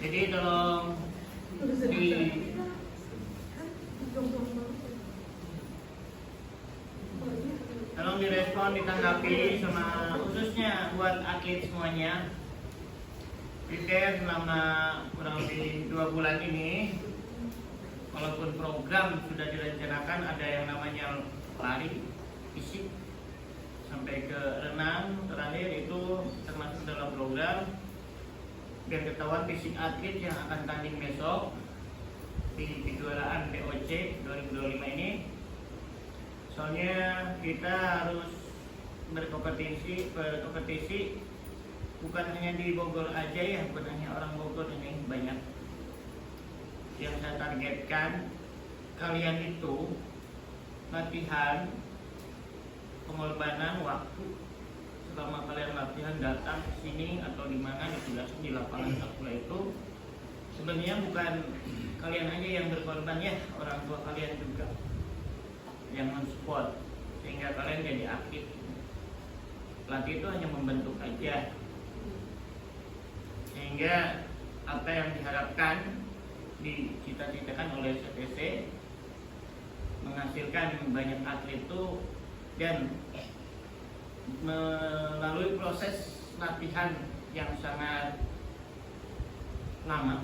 Jadi tolong direspon, ditanggapi sama khususnya buat atlet semuanya. Prepare selama kurang lebih 2 bulan ini. Walaupun program sudah direncanakan, ada yang namanya lari fisik sampai ke renang terakhir itu termasuk dalam program biar ketahuan fisik atlet yang akan tanding besok di kejuaraan BOC 2025 ini. Soalnya kita harus berkompetisi bukan hanya di Bogor aja ya, bukan hanya orang Bogor, ini banyak. Yang saya targetkan kalian itu latihan pengorbanan waktu selama kalian latihan datang ke sini atau di mana di lapangan sekolah itu sebenarnya bukan kalian aja yang berkorban ya, orang tua kalian juga yang mensupport sehingga kalian jadi aktif. Pelatih itu hanya membentuk aja sehingga apa yang diharapkan dicita-citakan oleh CTC menghasilkan banyak atlet itu dan melalui proses latihan yang sangat lama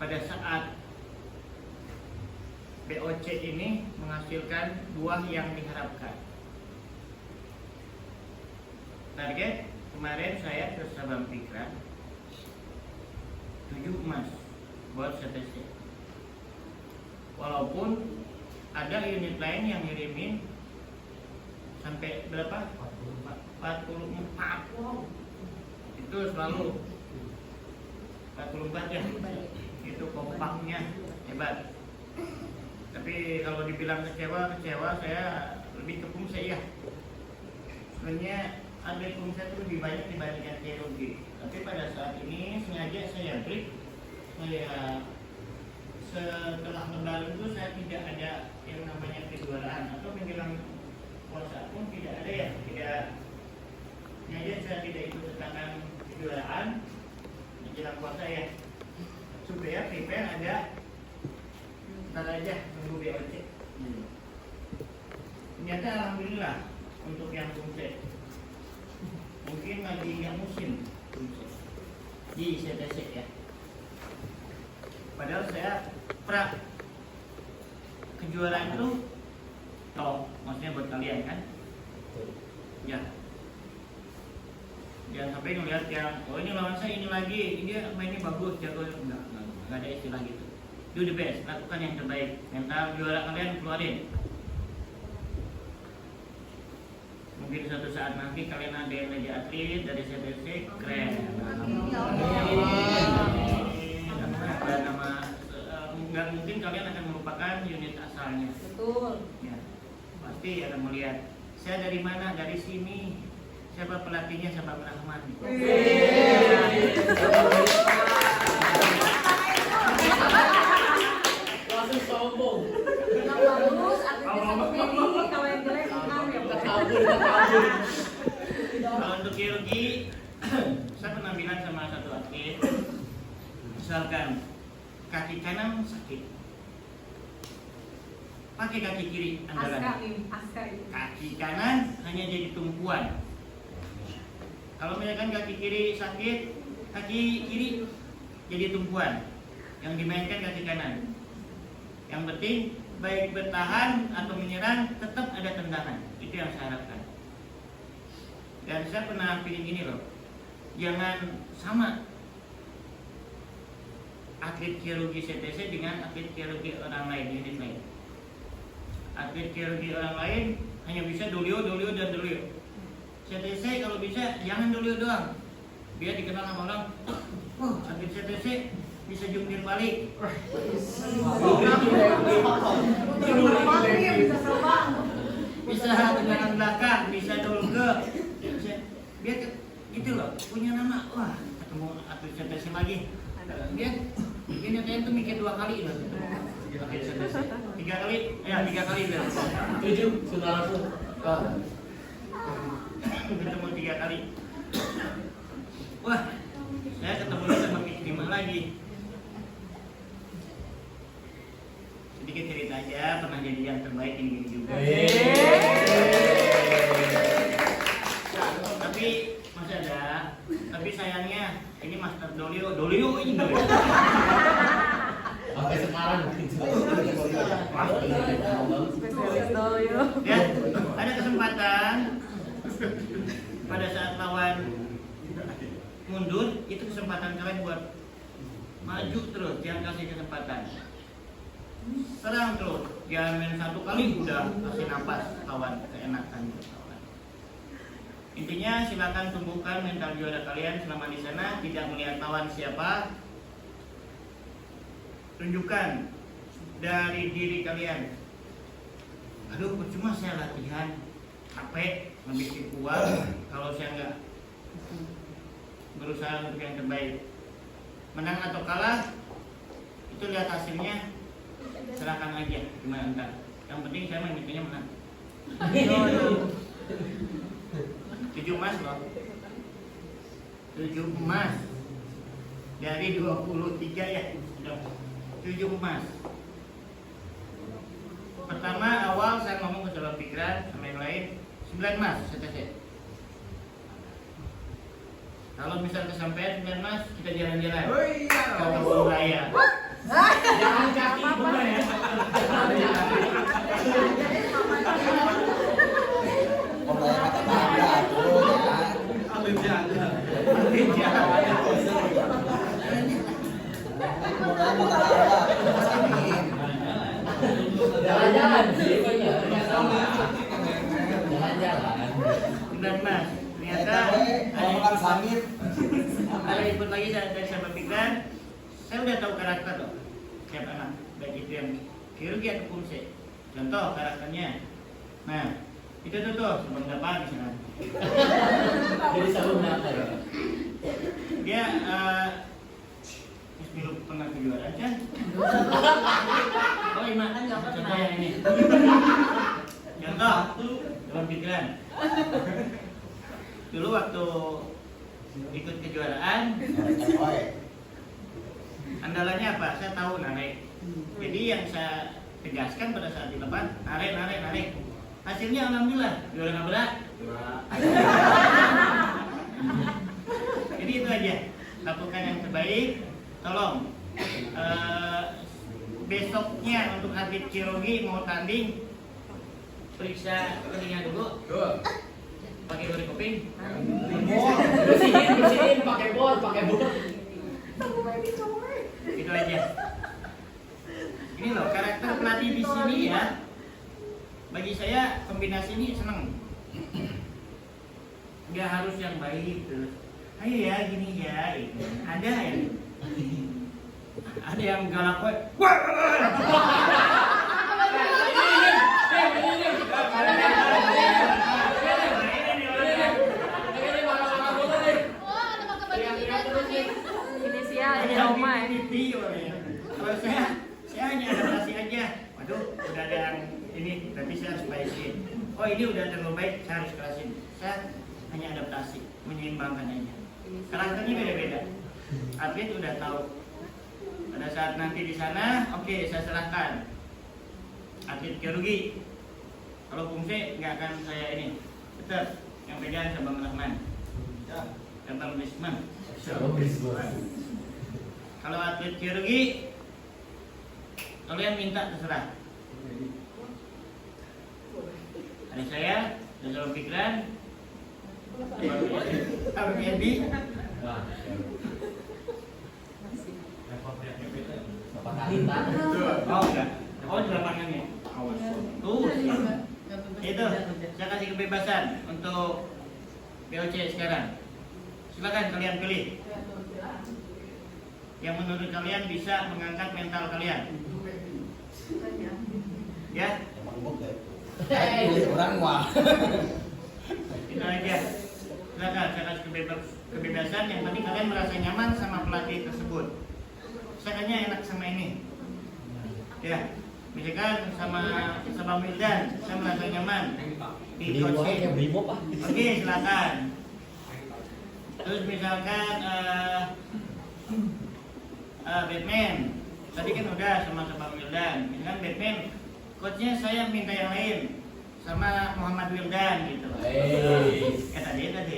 pada saat BOC ini menghasilkan buah yang diharapkan. Target kemarin saya ke Sabang Pikran 7 emas buat CTC. Walaupun ada unit lain yang ngirimin sampai berapa? 44. Wow. Itu selalu 44 ya. Itu kompaknya hebat. Tapi kalau dibilang kecewa saya lebih ke Pumse ya. Sebenarnya atlet Pumse itu lebih banyak dibandingkan Cherokee. Tapi pada saat ini sengaja saya break. Setelah lebaran itu saya tidak ada yang namanya kejuaraan atau menjelang puasa pun tidak ada ya, sengaja saya tidak ikut tentang kejuaraan menjelang puasa ya, supaya prepare ada ntar aja tunggu BOC. Ternyata alhamdulillah untuk yang Pumse mungkin lagi nggak musim Pumse di CTC ya. Padahal saya kejuaraan itu toh maksudnya buat kalian kan ya, jangan sampai ngelihat yang oh ini lawan saya ini lagi dia mainnya bagus jago, enggak ada istilah gitu. Do the best, lakukan yang terbaik, mental juara kalian keluarin. Mungkin suatu saat nanti kalian ada yang jadi atlet dari CTC keren. Ada nama nggak mungkin kalian akan melupakan unit asalnya. Betul. Ya, pasti akan melihat saya dari mana, dari sini. Siapa pelatihnya, siapa Rahman. Langsung sombong. Yang bagus, artinya satu ini. Kalau yang jelek, enam ya. Kabur. Kalau untuk Cherokee, saya pernah bilang sama satu atlet, misalkan kaki kanan sakit, pakai kaki kiri andalan. Askar. Kaki kanan hanya jadi tumpuan. Kalau misalkan kaki kiri sakit, kaki kiri jadi tumpuan. Yang dimainkan kaki kanan. Yang penting baik bertahan atau menyerang tetap ada tendangan. Itu yang saya harapkan. Dan saya pernah pilih gini loh, jangan sama atlet Cherokee CTC dengan atlet Cherokee orang lain, unit lain. Atlet Cherokee orang lain hanya bisa dolio dan dolio. CTC kalau bisa jangan dolio doang, biar dikenal sama orang. Atlet CTC bisa jungkir balik, bisa tendangan belakang, bisa dolge, biar gitu loh, punya nama. Wah, ketemu atlet CTC lagi, biar ini tuh mikir 2 kali loh. 3 kali, ya 3 kali biar 7 saudaraku. ketemu 3 kali. Wah, lagi. Sedikit cerita aja, pernah jadi yang terbaik ini juga. Tapi masih ada. Tapi sayangnya ini Master Dolio ini Dolio. Sampai sekarang gitu. Spesialis Dolio. Ya, ada kesempatan pada saat lawan mundur, itu kesempatan kalian buat maju terus, jangan kasih kesempatan. Serang terus, jangan main satu kali udah kasih napas lawan, keenakan lawan. Intinya silakan tumbuhkan mental juara kalian selama di sana, tidak melihat lawan siapa. Tunjukkan dari diri kalian. Aduh, percuma saya latihan, capek, ngabisin uang kalau saya nggak berusaha untuk yang terbaik. Menang atau kalah itu lihat hasilnya, serahkan aja gimana ntar. Yang penting saya mintanya menang. 7 emas loh, 7 emas dari 23 ya, 7 emas. Pertama awal saya ngomong ke dalam pikiran sama yang lain 9 emas saya. Kalau misal kesampaian 9 emas, kita jalan-jalan. Oh iya. Ke kebun raya. Jangan kaki bukan ya. Jalan-jalan sih banyak. Jalan-jalan. 9 emas. Ternyata ada input lagi dari saya berpikiran. Saya udah tahu karakter loh tiap anak, baik itu yang kirurgi atau fungsi. Contoh karakternya. Nah, itu tuh sebelum dapat misalnya. Jadi selalu menang ya. Dia belum pernah kejuaraan kan? Oh iya, contoh yang ini. Contoh dalam pikiran. Dulu waktu ikut kejuaraan, andalannya apa? Saya tahu narik. Jadi yang saya tegaskan pada saat di depan, narik. Hasilnya alhamdulillah juara nggak berat. Jadi itu aja. Lakukan yang terbaik. Tolong besoknya untuk atlet kirurgi mau tanding, periksa telinga dulu. Pakai gori kuping. Bersihin pakai bor. Itu aja. Ini loh karakter pelatih di sini ya. Bagi saya kombinasi ini seneng. Gak harus yang baik terus. Ayo ya gini ya. Gitu. Ada yang galak we. Inisial ini Roma ya. Kalau saya hanya adaptasi aja. Waduh, udah ada yang ini, berarti saya harus baikin. Oh ini udah terlalu baik, saya harus kerasin. Saya hanya adaptasi, menyeimbangkan aja. Karakternya beda-beda. Atlet udah tahu. Pada saat nanti di sana, oke, saya serahkan. Atlet kirurgi. Kalau fungsi nggak akan saya ini. Tetap yang pegang Sabang Rahman. Sabang Bisman. Kalau atlet kirurgi, kalian minta terserah. Ada saya, ada dalam pikiran, Abang Ebi. Bapak Kalita. Oh enggak, oh di lapangannya. Tuh, itu saya kasih kebebasan untuk BOC sekarang. Silakan kalian pilih yang menurut kalian bisa mengangkat mental kalian. Ya, Orang wah. itu aja. Silakan saya kasih kebebasan. Yang penting kalian merasa nyaman sama pelatih tersebut. Saya hanya enak sama ini. Ya, misalkan sama Mildan, saya merasa nyaman di coaching. Oke, silakan. Terus misalkan Batman. Tadi kan udah sama Bang Wildan. Ini kan Batman. Coachnya saya minta yang lain sama Muhammad Wildan gitu. Kata dia tadi.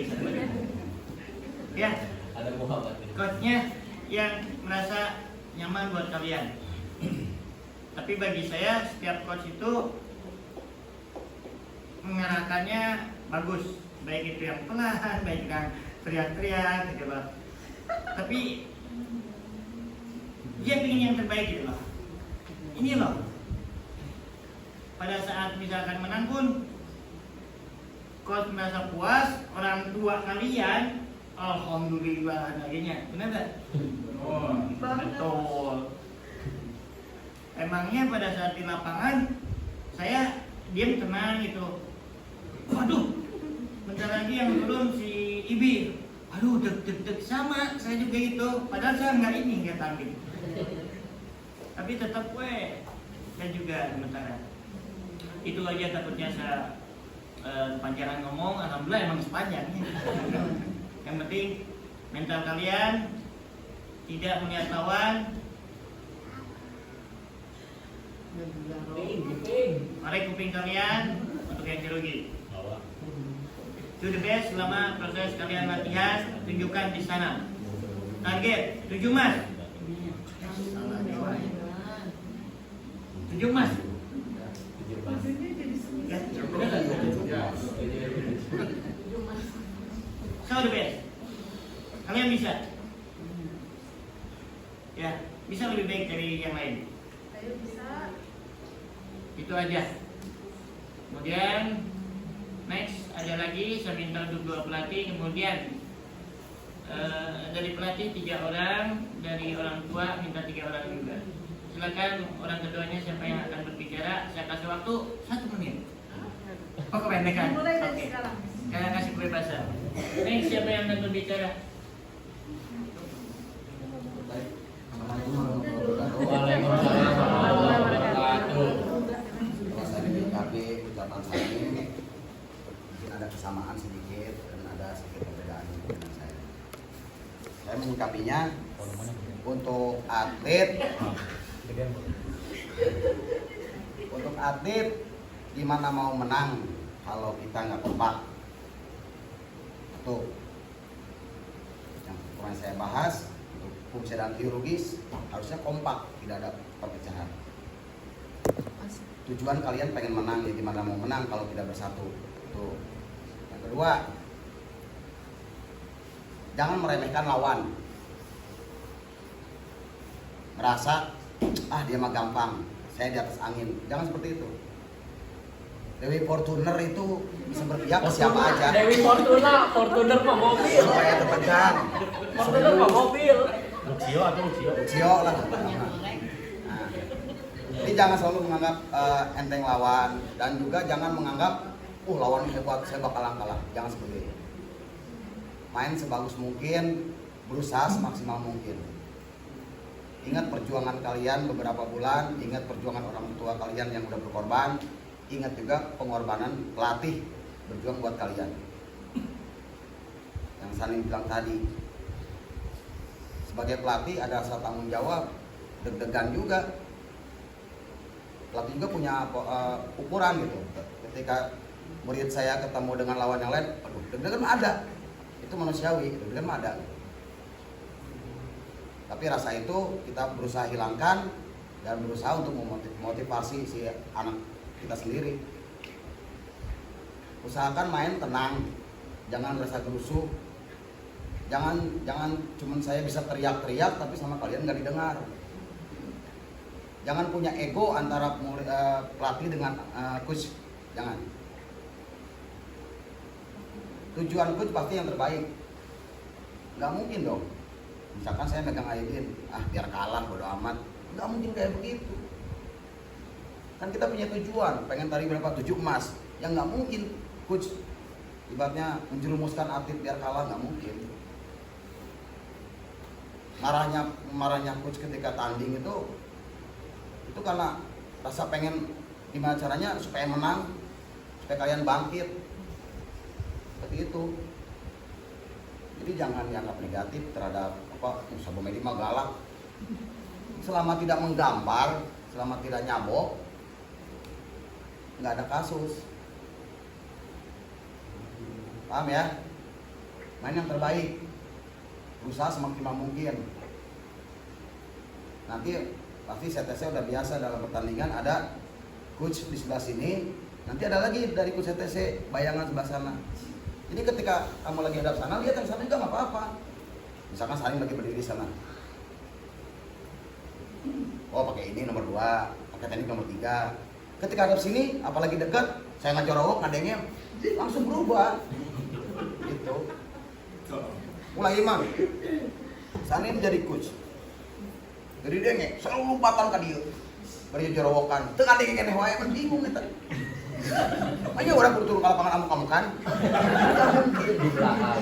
Ya, Ada Muhammad. coachnya yang merasa nyaman buat kalian. Tapi bagi saya setiap coach itu mengarahkannya bagus, baik itu yang pelan, baik yang teriak-teriak gitu loh. Tapi dia ingin yang terbaik gitu loh. Ini loh, pada saat misalkan menang pun coach merasa puas, orang tua kalian alhamdulillah akhirnya, benar tak? Oh, betul. Emangnya pada saat di lapangan saya diam tenang gitu. Waduh, bentar lagi yang turun si Ibi. Aduh, deg-deg sama saya juga itu. Padahal saya nggak tanding. Tapi tetap saya juga sementara. Itu aja takutnya saya panjangan ngomong. Alhamdulillah emang sepanjang. Yang penting mental kalian tidak melihat lawan. Mari kuping kalian untuk yang grogi. Do the best selama proses kalian latihan, tunjukkan di sana. Target 7 emas. 7 emas. So the best. Kalian bisa. Ya, bisa lebih baik dari yang lain. Itu aja. Kemudian next ada lagi saya minta untuk 2 pelatih. Kemudian dari pelatih 3 orang, dari orang tua minta 3 orang juga. Silakan orang keduanya siapa yang akan berbicara. Saya kasih waktu 1 menit. Oh, kependekan. Oke. Saya kasih kebebasan. Next siapa yang akan berbicara? Ucapan saya ini mungkin ada kesamaan sedikit dan ada sedikit perbedaan dengan saya. Saya menyikapinya untuk atlet gimana mau menang kalau kita nggak kompak. Itu yang pernah saya bahas untuk fungsi dan biologis harusnya kompak, tidak ada perpecahan. Tujuan kalian pengen menang, ya gimana mau menang kalau tidak bersatu. Tuh. Yang kedua, jangan meremehkan lawan. Merasa dia mah gampang, saya di atas angin. Jangan seperti itu. Dewi Fortuner itu bisa berpihak ke siapa aja. Dewi Fortuner mah mobil. Supaya tertekan. Fortuner mah mobil. Lucio lah. Jadi jangan selalu menganggap enteng lawan, dan juga jangan menganggap lawan hebat saya bakalan kalah. Jangan seperti itu. Main sebagus mungkin, berusaha semaksimal mungkin. Ingat perjuangan kalian beberapa bulan, ingat perjuangan orang tua kalian yang udah berkorban, ingat juga pengorbanan pelatih berjuang buat kalian. Yang Sanin bilang tadi, sebagai pelatih ada rasa tanggung jawab, deg-degan juga. Pelatih juga punya ukuran gitu. Ketika murid saya ketemu dengan lawan yang lain, deg-degan ada. Itu manusiawi, deg-degan ada. Tapi rasa itu kita berusaha hilangkan dan berusaha untuk memotivasi si anak kita sendiri. Usahakan main tenang, jangan rasa gerusuh. Jangan cuman saya bisa teriak-teriak tapi sama kalian nggak didengar. Jangan punya ego antara pelatih dengan coach, jangan. Tujuan coach pasti yang terbaik. Nggak mungkin dong. Misalkan saya megang Aidin, biar kalah bodo amat. Nggak mungkin kayak begitu. Kan kita punya tujuan, pengen tarik berapa 7 emas. Yang nggak mungkin coach ibaratnya menjerumuskan atlet biar kalah, nggak mungkin. Marahnya coach ketika tanding itu karena rasa pengen gimana caranya supaya menang, supaya kalian bangkit. Seperti itu. Jadi jangan dianggap negatif terhadap Sabomedi mah galak, Selama tidak menggambar, selama tidak nyabok, nggak ada kasus. Paham ya? Main yang terbaik, berusaha semaksimal mungkin. Nanti pasti CTC udah biasa dalam pertandingan, ada coach di sebelah sini, nanti ada lagi dari coach CTC bayangan sebelah sana. Jadi ketika kamu lagi hadap sana, lihat yang sana juga nggak apa-apa. Misalkan saling lagi berdiri sana. Oh pakai ini nomor 2, pakai teknik nomor 3. Ketika hadap sini, apalagi dekat, saya ngajorowok ngadengnya, langsung berubah. Gitu. Mulai imam. Sana menjadi coach. Jadi dia nge, selalu lompatan ke dia. Beri jorowokan. Teu ngadenge keneh wae mah bingung eta. Makanya orang kudu turun ka lapangan amuk-amuk kan. Di belakang.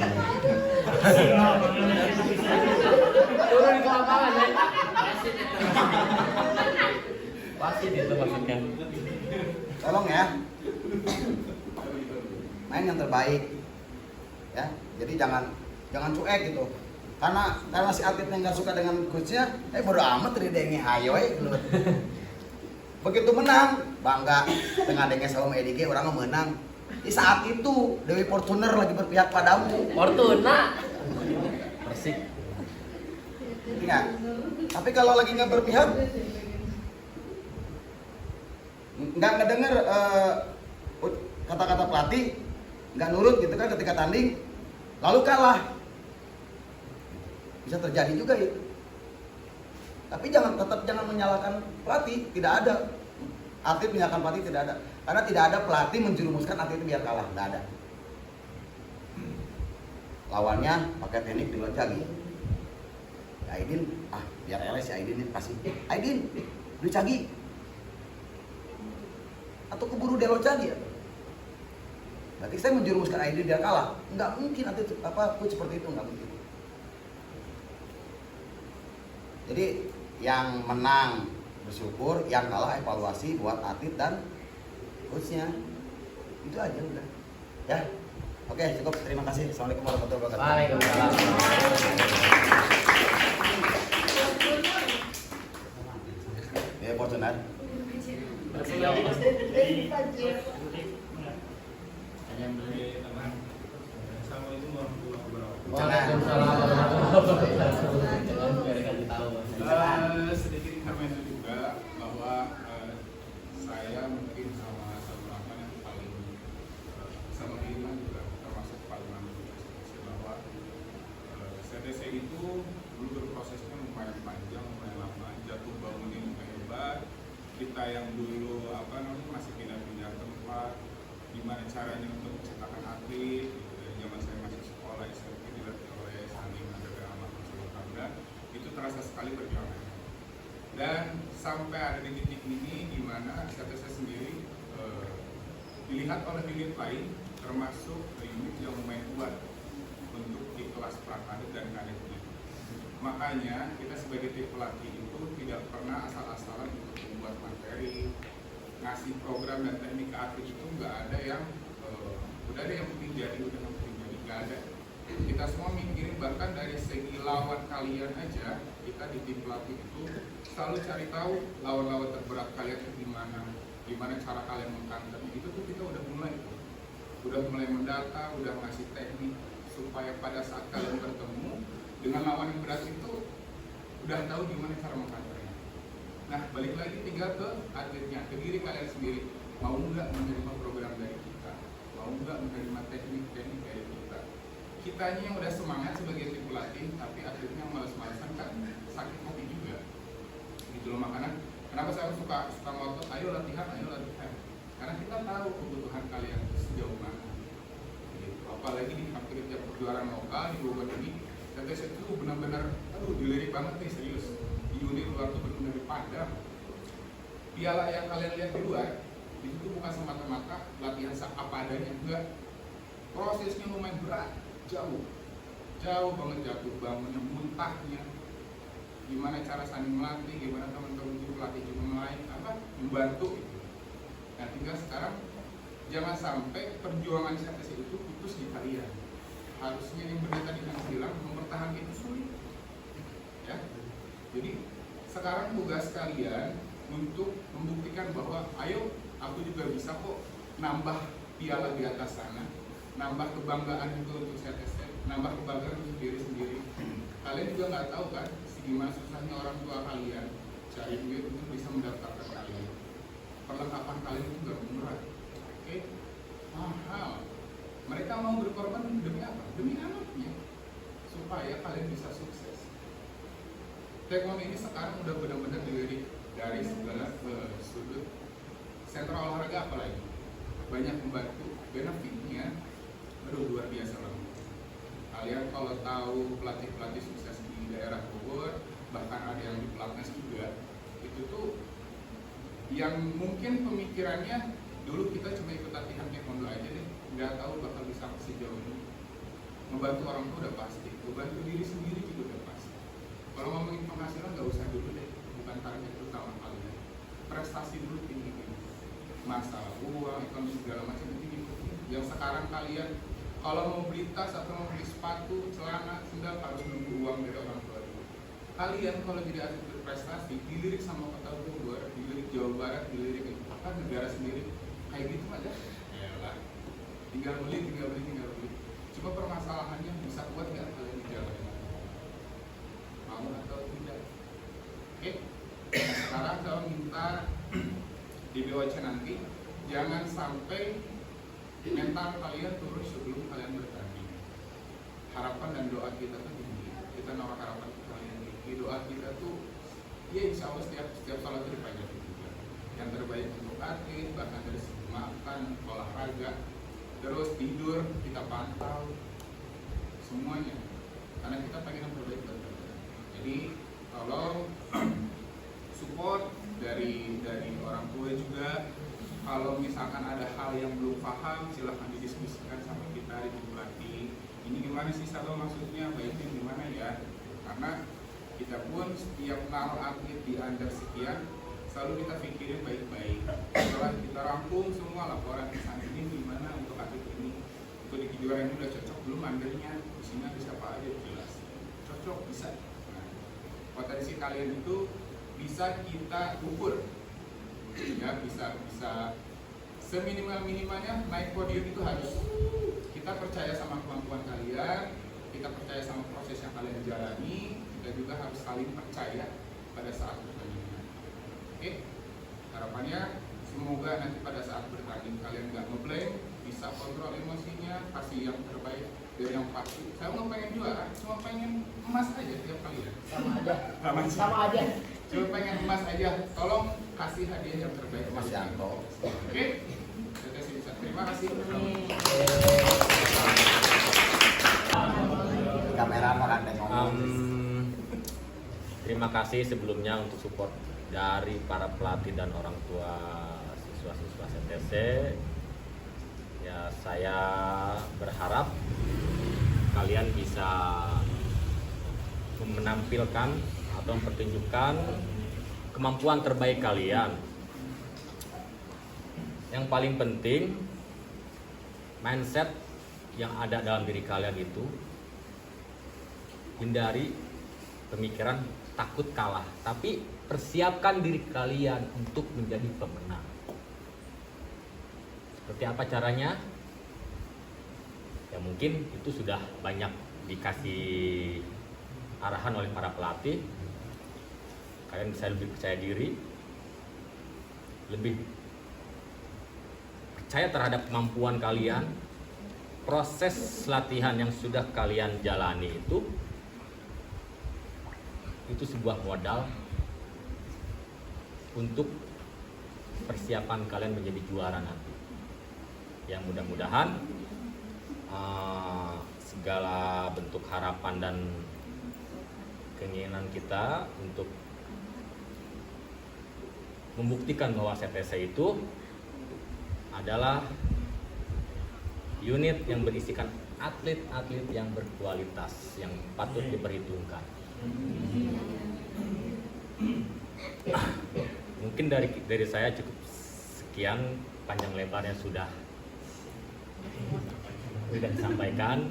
Turun ke lapangan ya. Pasti itu maksudnya. Tolong ya. Main yang terbaik. Ya. Jadi jangan cuek gitu. Karena si atletnya nggak suka dengan coachnya, bodo amat denge hayo gitu. Begitu menang, bangga tengah denge sama EDG orang menang. Di saat itu Dewi Fortuner lagi berpihak padamu. Fortuna. Persik. Ingat. Tapi kalau lagi nggak berpihak, nggak ngedenger kata-kata pelatih, nggak nurut gitu kan ketika tanding, lalu kalah. Bisa terjadi juga itu. Tapi tetap jangan menyalahkan pelatih, tidak ada. Atlet menyalahkan pelatih tidak ada. Karena tidak ada pelatih menjerumuskan atlet itu biar kalah, tidak ada. Lawannya pakai teknik dilocagi. Ya Aidin, biar LS ya Aidin kasih. Aidin, dilocagi. Atau keburu dilocagi ya. Berarti saya menjerumuskan Aidin biar kalah. Enggak mungkin atlet coach seperti itu, enggak mungkin. Jadi yang menang bersyukur, yang kalah evaluasi buat atlet dan coachnya. Itu aja udah. Ya. Oke, cukup. Terima kasih. Assalamualaikum warahmatullahi wabarakatuh. Waalaikumsalam. Ya, Fortuner. Assalamualaikum warahmatullahi wabarakatuh. Waalaikumsalam warahmatullahi wabarakatuh. Sedikit intermezzo juga bahwa saya mungkin sama satu rekan yang paling sama Irman juga termasuk paling lama bahwa CTC itu dulu berprosesnya lumayan panjang, lumayan lama, jatuh bangunnya lumayan hebat. Kita yang dulu masih pindah-pindah tempat, gimana caranya untuk menciptakan atlet. Dari zaman saya masih sekolah SMP dilatih oleh Salim ada Ahmad Rasulullah, itu terasa sekali perjuangan. Dan sampai ada di titik ini di mana CTC sendiri dilihat oleh unit lain, termasuk unit yang lumayan kuat untuk di kelas prakadet dan kadet ini. Makanya kita sebagai tim pelatih itu tidak pernah asal-asalan untuk membuat materi, ngasih program dan teknik ke atlet itu nggak ada yang udah ada yang penting jadi, udah yang penting jadi, nggak ada. Kita semua mikirin bahkan dari segi lawan kalian aja, kita di tim pelatih itu selalu cari tahu lawan-lawan terberat kalian itu gimana cara kalian mengkanternya. Itu tuh kita udah mulai mendata, udah ngasih teknik supaya pada saat kalian bertemu dengan lawan yang berat itu udah tahu gimana cara mengkanternya. Nah balik lagi tinggal ke atletnya, ke diri kalian sendiri, mau nggak menerima program dari kita, mau nggak menerima teknik dari kita. Kitanya yang udah semangat sebagai tim pelatih, tapi atletnya malas-malasan kan sakit hati juga. Gitu loh, makanya kenapa saya suka ngotot, ayo latihan. Karena kita tahu kebutuhan kalian sejauh mana. Gitu. Apalagi di hampir tiap perjuaraan lokal di Bogor ini, CTC itu benar-benar, dilirik banget nih serius. Di unit luar tuh benar-benar dipadam. Piala yang kalian lihat di luar, itu bukan semata-mata latihan apa adanya, enggak. Prosesnya lumayan berat. Jauh banget jatuh bangunnya, muntahnya, gimana cara saling melatih, gimana teman-teman itu pelatih juga membantu gitu. Nah tinggal sekarang jangan sampai perjuangan CTC itu putus di kalian. Harusnya yang benar tadi yang bilang mempertahankan itu sulit, ya. Jadi sekarang tugas kalian untuk membuktikan bahwa ayo aku juga bisa kok nambah piala di atas sana, nambah kebanggaan juga untuk CTC, nambah kebanggaan untuk diri sendiri. Kalian juga nggak tahu kan gimana susahnya orang tua kalian cari duit untuk bisa mendaftarkan kalian. Perlengkapan kalian itu nggak murah, oke? Mahal. Mereka mau berkorban demi apa? Demi anaknya, supaya kalian bisa sukses. Tekon ini sekarang udah benar-benar dilirik dari segala sudut. Sentra olahraga apalagi banyak membantu, benefitnya aduh luar biasa banget. Kalian kalau tahu pelatih-pelatih sukses di daerah Bogor, bahkan ada yang di pelatnas juga, itu tuh yang mungkin pemikirannya dulu kita cuma ikut latihan taekwondo aja deh, nggak tahu bakal bisa sejauh ini. Membantu orang tua udah pasti, membantu diri sendiri juga udah pasti. Kalau ngomongin penghasilan nggak usah dulu deh, bukan target utama kalian. Prestasi dulu tinggi. Masalah uang, ekonomi segala macam itu tinggi. Yang sekarang kalian kalau mau beli tas atau mau beli sepatu, celana, sendal harus nunggu uang dari orang tua dulu. Kalian kalau jadi atlet berprestasi, dilirik sama kota Bogor, dilirik Jawa Barat, dilirik apa negara sendiri, kayak gitu aja. Yalah, tinggal beli. Cuma permasalahannya bisa kuat nggak kalian di jalan? Mau atau tidak? Oke. Sekarang kalau minta di BWC nanti jangan sampai mental kalian turun sebelum kalian bertanding. Harapan dan doa kita tuh tinggi. Kita naruh harapan ke kalian tinggi. Doa kita tuh ya insya Allah setiap salat dipanjat juga. Yang terbaik untuk atlet, bahkan dari segi makan, olahraga, terus tidur kita pantau semuanya. Karena kita pengen yang terbaik buat kalian. Jadi tolong support dari orang tua juga. Kalau misalkan ada hal yang belum paham, silahkan didiskusikan sama kita di pelatih. Ini gimana sih Salo maksudnya, baiknya gimana ya? Karena kita pun setiap naruh atlet di under sekian, selalu kita pikirin baik-baik. Setelah kita rangkum semua laporan pesan ini gimana untuk atlet ini, untuk di kejuaraan ini udah cocok belum undernya, isinya bisa apa aja jelas. Cocok bisa. Nah, potensi kalian itu bisa kita ukur. Ya, bisa seminimal-minimalnya naik podium itu harus. Kita percaya sama kemampuan kalian, kita percaya sama proses yang kalian jalani, kita juga harus saling percaya pada saat pertandingan. Oke, harapannya semoga nanti pada saat bertanding kalian nggak ngeblank, bisa kontrol emosinya, kasih yang terbaik dari yang pasti. Saya nggak pengen juara, cuma pengen emas aja tiap kali ya. Sama aja. Cuma pengen emas aja. Tolong kasih hadiah yang terbaik Mas Yanto. Oke, terima kasih. Kamera makan Terima kasih sebelumnya untuk support dari para pelatih dan orang tua siswa-siswa CTC. Ya, saya berharap kalian bisa menampilkan atau mempertunjukkan kemampuan terbaik kalian. Yang paling penting, mindset yang ada dalam diri kalian itu hindari pemikiran takut kalah, tapi persiapkan diri kalian untuk menjadi pemenang. Seperti apa caranya? Ya mungkin itu sudah banyak dikasih arahan oleh para pelatih. Kalian bisa lebih percaya diri, lebih percaya terhadap kemampuan kalian. Proses latihan yang sudah kalian jalani itu sebuah modal untuk persiapan kalian menjadi juara nanti. Yang mudah-mudahan segala bentuk harapan dan keinginan kita untuk membuktikan bahwa CTC itu adalah unit yang berisikan atlet-atlet yang berkualitas, yang patut diperhitungkan. Mungkin dari saya cukup sekian, panjang lebarnya sudah disampaikan.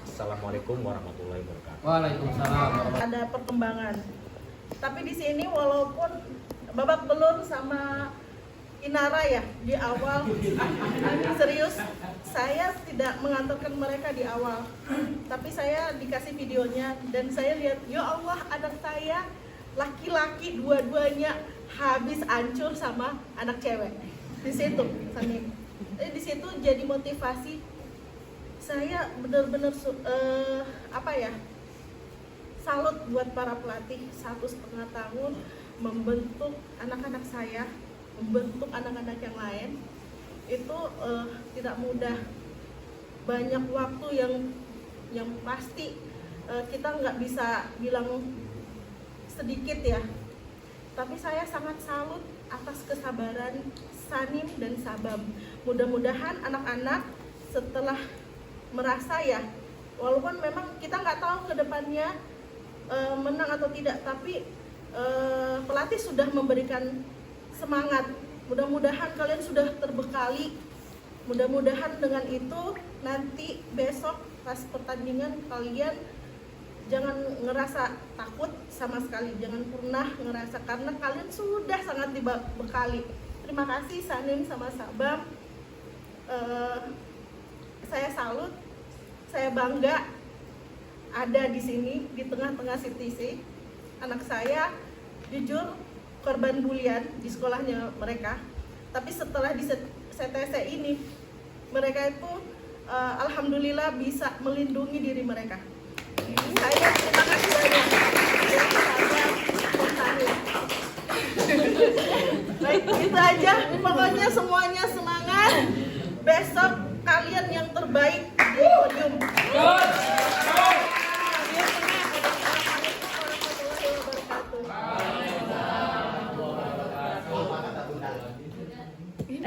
Assalamualaikum warahmatullahi wabarakatuh. Waalaikumsalam. Ada perkembangan. Tapi di sini walaupun babak belur sama Inara ya di awal, serius saya tidak mengantarkan mereka di awal, tapi saya dikasih videonya dan saya lihat, ya Allah, anak saya laki-laki dua-duanya habis hancur sama anak cewek. Di situ Sanim, di situ jadi motivasi saya benar-benar salut buat para pelatih 1,5 tahun membentuk anak-anak saya, membentuk anak-anak yang lain itu tidak mudah. Banyak waktu yang pasti kita nggak bisa bilang sedikit ya. Tapi saya sangat salut atas kesabaran Sanim dan Sabam. Mudah-mudahan anak-anak setelah merasa ya, walaupun memang kita nggak tahu ke depannya menang atau tidak, tapi pelatih sudah memberikan semangat. Mudah-mudahan kalian sudah terbekali. Mudah-mudahan dengan itu nanti besok pas pertandingan kalian jangan ngerasa takut sama sekali, jangan pernah ngerasa, karena kalian sudah sangat dibekali. Terima kasih Sanim sama Sabam. Saya salut, saya bangga ada di sini di tengah-tengah CTC. Anak saya jujur korban bulian di sekolahnya mereka, tapi setelah di CTC ini mereka itu alhamdulillah bisa melindungi diri mereka. Saya terima kasih banyak. Baik, itu aja. Pokoknya semuanya semangat. Besok kalian yang terbaik di podium.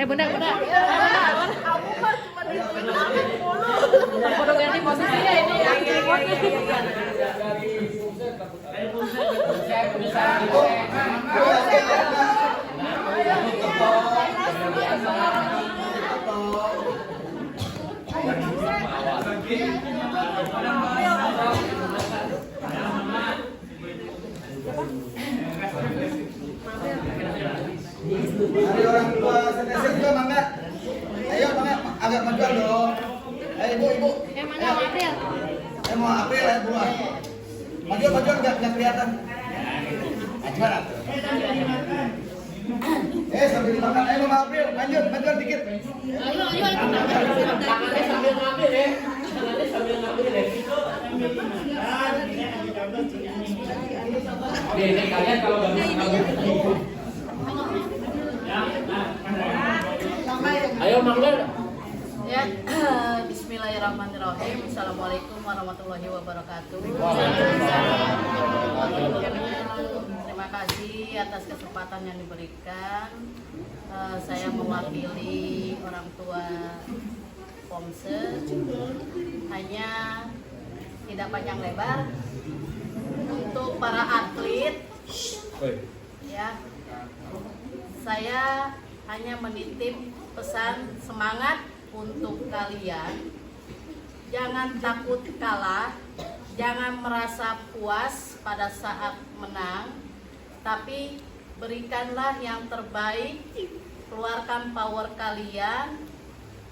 Bunda. Aku mah cuma ditulis mulu. Udah ganti posisinya ini. Ada orang tua CTC juga Mangga. Ayo Mangga, agak majuan dong. Ayo ibu. Mana April? Mau April ya Bu. Majuan nggak kelihatan. Ajuan atuh. Sambil dimakan. Ayo Mama April, majuan dikit. Ayo. Tangannya sambil ngambil ya. Ini kalian kalau bangun. Ayo Mangga. Ya, bismillahirrahmanirrahim. Assalamualaikum warahmatullahi wabarakatuh. Terima kasih atas kesempatan yang diberikan. Saya mewakili orang tua Pomse. Hanya tidak panjang lebar untuk para atlet. Ya, saya hanya menitip pesan semangat untuk kalian. Jangan takut kalah, jangan merasa puas pada saat menang, tapi berikanlah yang terbaik, keluarkan power kalian.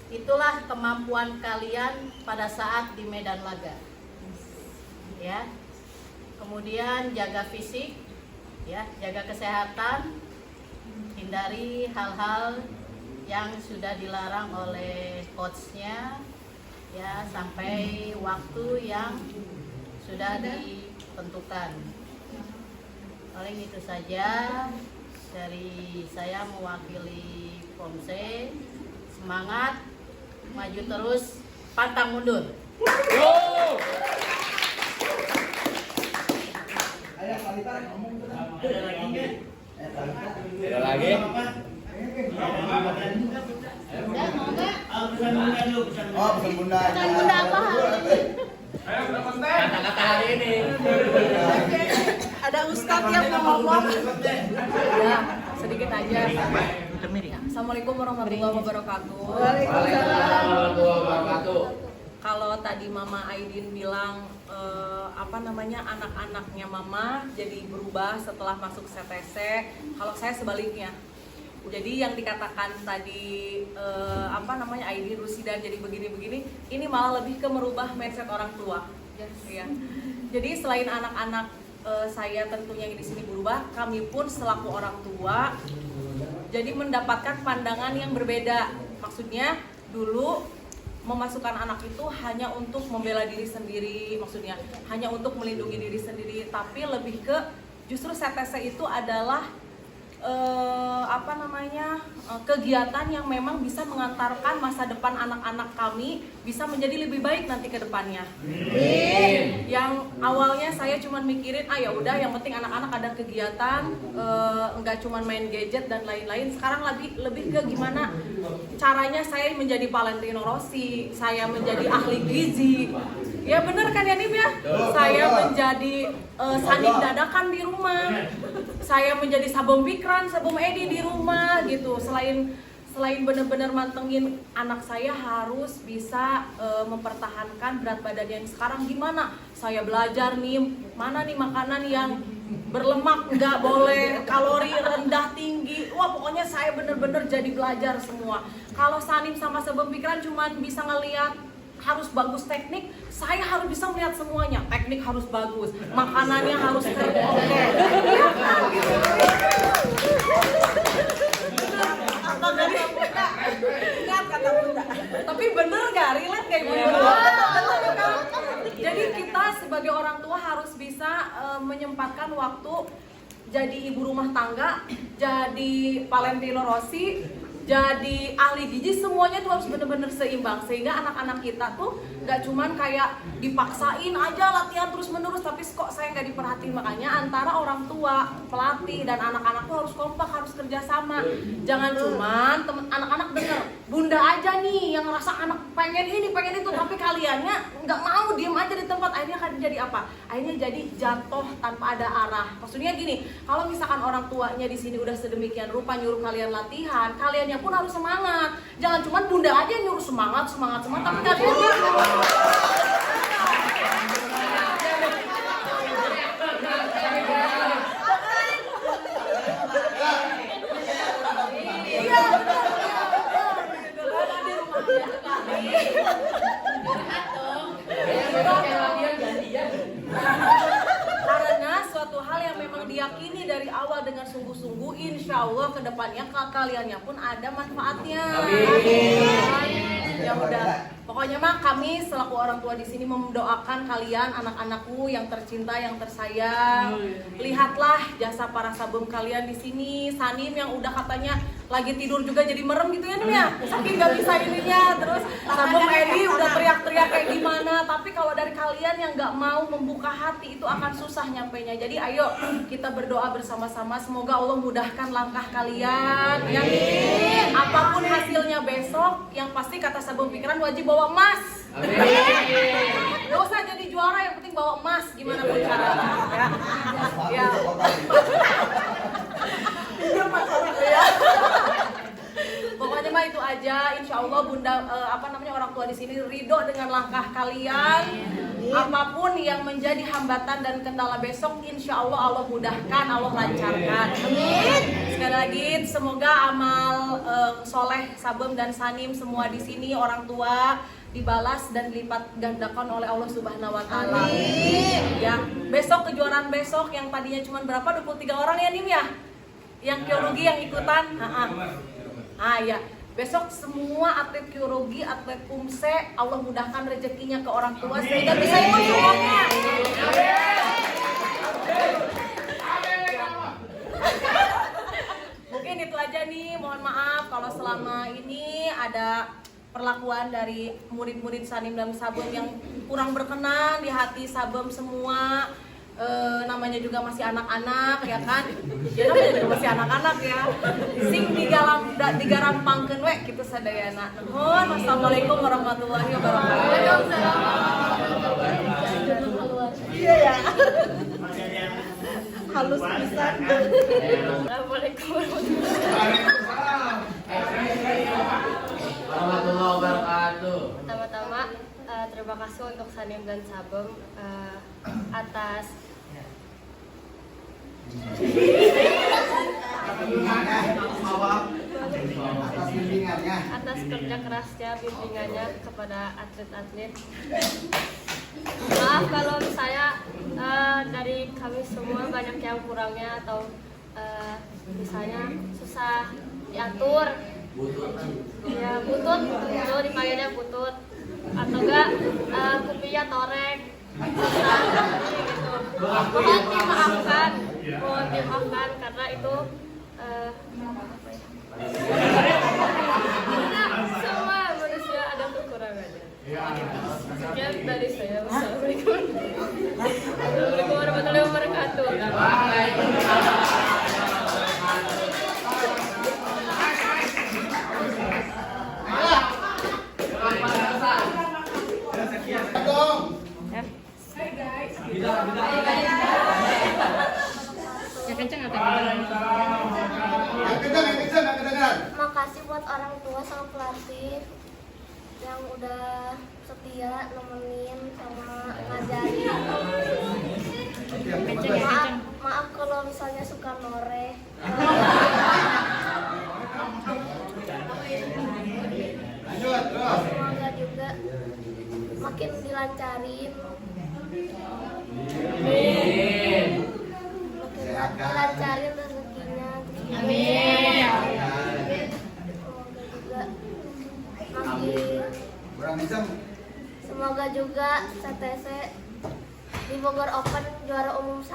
Itulah kemampuan kalian pada saat di medan laga. Ya. Kemudian jaga fisik, ya, jaga kesehatan, hindari hal-hal yang sudah dilarang oleh coachnya, ya, sampai waktu yang sudah ditentukan. Paling itu saja dari saya mewakili Pomse. Semangat, maju terus, pantang mundur. Ada lagi? Pesan Bunda. Pesan Bunda apa? Kata-kata hari ini. Ada Ustadz yang mau ngomong. Ya, sedikit aja. Assalamualaikum warahmatullahi wabarakatuh. Waalaikumsalam. Warahmatullahi wabarakatuh. Kalau tadi Mama Aidin bilang anak-anaknya Mama jadi berubah setelah masuk CTC, kalau saya sebaliknya. Jadi yang dikatakan tadi Aidin Rusida jadi begini-begini, ini malah lebih ke merubah mindset orang tua. Ya. Jadi selain anak-anak saya tentunya yang di sini berubah, kami pun selaku orang tua jadi mendapatkan pandangan yang berbeda. Maksudnya dulu memasukkan anak itu hanya untuk membela diri sendiri, maksudnya hanya untuk melindungi diri sendiri, tapi lebih ke justru CTC itu adalah kegiatan yang memang bisa mengantarkan masa depan anak-anak kami bisa menjadi lebih baik nanti ke depannya. Yang awalnya saya cuma mikirin ya udah yang penting anak-anak ada kegiatan, nggak cuma main gadget dan lain-lain. Sekarang lebih ke gimana caranya saya menjadi Valentino Rossi, saya menjadi ahli gizi. Ya bener kan ya Nim ya? Saya menjadi Sanik dadakan di rumah. Saya menjadi Sabom Bikran, Sabom Edi di rumah gitu. Selain benar-benar mantengin anak saya harus bisa mempertahankan berat badan yang sekarang gimana. Saya belajar nih, mana nih makanan yang berlemak, nggak boleh, kalori rendah tinggi. Wah pokoknya saya benar-benar jadi belajar semua. Kalau Sanim sama Sabom Bikran cuman bisa ngeliat harus bagus teknik, saya harus bisa melihat semuanya. Teknik harus bagus, makanannya harus oke. Iya kan? Apa kata Bunda? Ingat kata Bunda. Tapi bener gak? Relate kayak gini? Jadi kita sebagai orang tua harus bisa menyempatkan waktu jadi ibu rumah tangga, jadi Valentino Rossi, jadi ahli gizi, semuanya tuh harus bener-bener seimbang sehingga anak-anak kita tuh nggak cuman kayak dipaksain aja latihan terus menerus tapi kok saya nggak diperhatiin. Makanya antara orang tua, pelatih dan anak-anak tuh harus kompak, harus kerjasama. Jangan cuman anak-anak denger Bunda aja nih yang ngerasa anak pengen ini pengen itu, tapi kaliannya nggak mau, diem aja di tempat. Akhirnya akan jadi apa? Akhirnya jadi jatuh tanpa ada arah. Maksudnya gini, kalau misalkan orang tuanya di sini udah sedemikian rupa nyuruh kalian latihan, kaliannya pun harus semangat. Jangan cuma Bunda aja nyuruh semangat tapi kalian karena suatu hal yang memang diyakini dari awal dengan sungguh-sungguh, insya Allah kedepannya kaliannya pun ada manfaatnya. Ya udah, pokoknya mah kami selaku orang tua di sini mendoakan kalian, anak-anakku yang tercinta, yang tersayang. Lihatlah jasa para sabum kalian di sini. Sanim yang udah katanya lagi tidur juga jadi merem gitu ya Nim ya, saking nggak bisa ininya. Terus Sabum Edi udah teriak-teriak kayak gimana. Tapi kalau dari kalian yang nggak mau membuka hati itu akan susah nyampainya. Jadi ayo kita berdoa bersama-sama, semoga Allah mudahkan langkah kalian. Ya, apapun hasilnya besok, yang pasti kata Sabum Pikiran wajib bawa emas. Gak usah jadi juara, yang penting bawa emas gimana pun caranya. Ya. Pokoknya mah itu aja. Insya Allah Bunda orang tua di sini ridho dengan langkah kalian. Apapun yang menjadi hambatan dan kendala besok, insya Allah mudahkan, Allah lancarkan. Amin. Sekali lagi semoga amal soleh Sabem dan Sanim semua di sini orang tua dibalas dan dilipat gandakan oleh Allah Subhanahu wa taala. Ya, besok kejuaraan besok yang tadinya cuma berapa 23 orang ya Nim ya? Yang kiologi yang ikutan. Ya. Besok semua atlet kiologi, atlet PUMSE Allah mudahkan rezekinya ke orang tua sehingga bisa ikut semuanya. Mungkin itu aja nih, mohon maaf kalau selama ini ada perlakuan dari murid-murid Sanim dan Sabem yang kurang berkenan di hati Sabem semua. Namanya juga masih anak-anak ya kan, ya namanya juga masih anak-anak ya, sing digarampangkeun we kitu sadayana. Wassalamualaikum warahmatullahi wabarakatuh. Iya ya, halus pisan. Assalamualaikum warahmatullahi wabarakatuh. Pertama-tama terima kasih untuk Sanim dan Sabem atas atas kerja kerasnya, bimbingannya kepada atlet-atlet. Maaf kalau saya dari kami semua banyak yang kurangnya atau misalnya susah diatur. Ya butut, itu dipanggilnya butut atau enggak kupinya torek. Gitu. Mohon dimaafkan karena itu semua manusia ada kekurangannya. Sekian dari saya. Wassalamualaikum warahmatullahi wabarakatuh. Makasih buat orang tua sama pelatih yang udah setia nemenin sama ngajarin. Maaf kalau misalnya suka noreh. Semoga juga makin dilancarin. Dilancarin rezekinya. Amin. Semoga juga CTC di Bogor Open juara umum 1.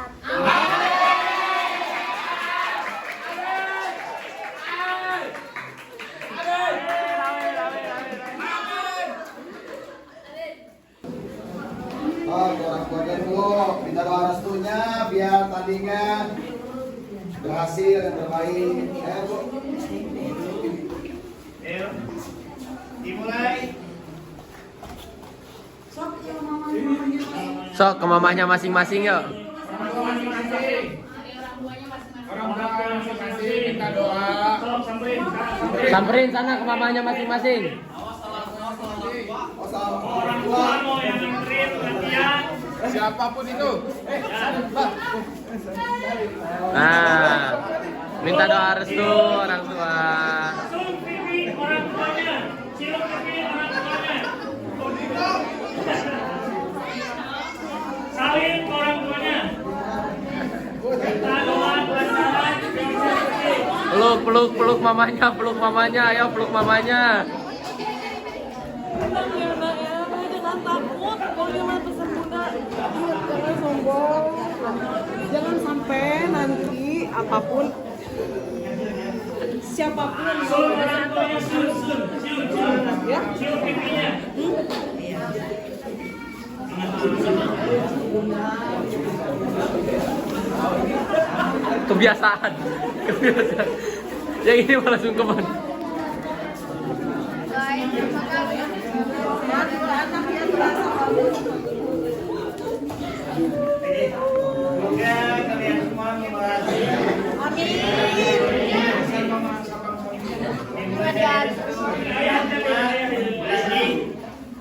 Orang tuanya dulu minta doa restunya biar tandingan berhasil dan berbaik. Bu. Ayo, dimulai. Sok ke mamanya masing-masing yuk. Orang tua masing-masing minta doa. Samperin sana ke mamanya masing-masing. Orang tua mau yang nganterin latihan. Siapapun itu. Nah, minta doa restu orang tua. Cium pipi orang tuanya. Cium pipi orang tuanya. Salin ke orang tuanya. Minta doa kelancaran. Peluk mamanya, ayo peluk mamanya. Jangan takut kalau dia mau pesan bunda. Jangan sombong. Jangan sampai nanti apapun siapapun yang Cium orang tuanya, cium. ya. Cium pipinya. Kebiasaan. Yang ini malah sungkeman. Semoga kalian semua memberkati.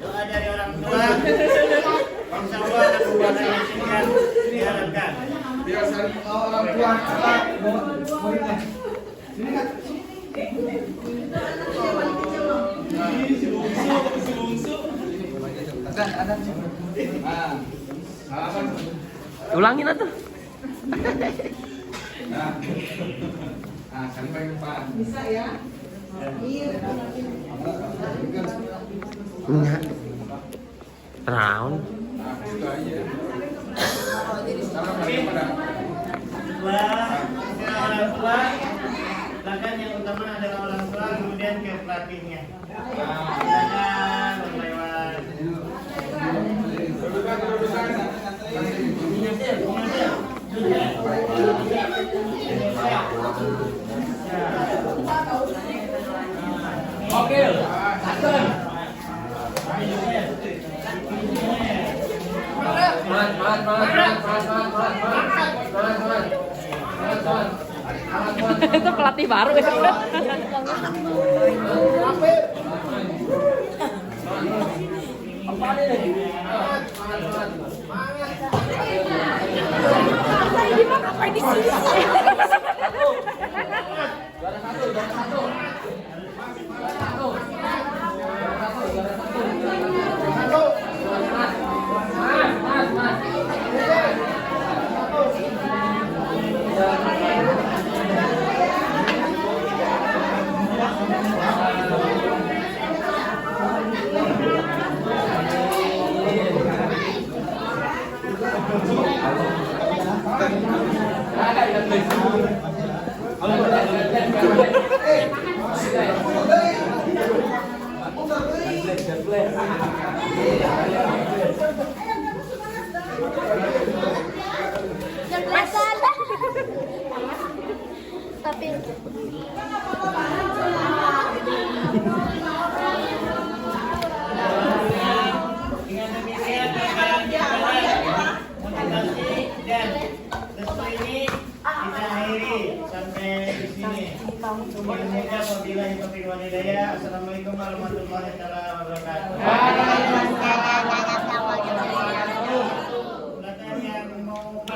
Doa dari orang tua. Insya Allah akan membuat yang diharapkan. Biasanya Orang tua cepat. Ada. Ulangin atuh. kali main depan. Bisa ya. Iya. Enggak. Round. Nah, itu aja. Salam lagi pada Orang tua, bahkan yang utama adalah orang tua, kemudian ke pelatihnya. Silakan lewat. Oke. Itu pelatih baru ya. Apa? Tapi Dengan demikian perkara motivasi dan restu ini kita akhiri sampai di sini. Semoga apabila taufiq wal hidayah. Assalamualaikum warahmatullahi wabarakatuh. Silakan yang mau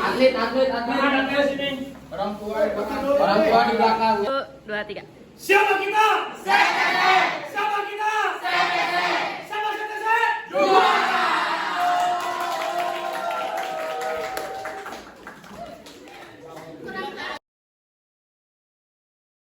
Atlet. Orang tua di belakang. 1, 2, 3. Siapa kita?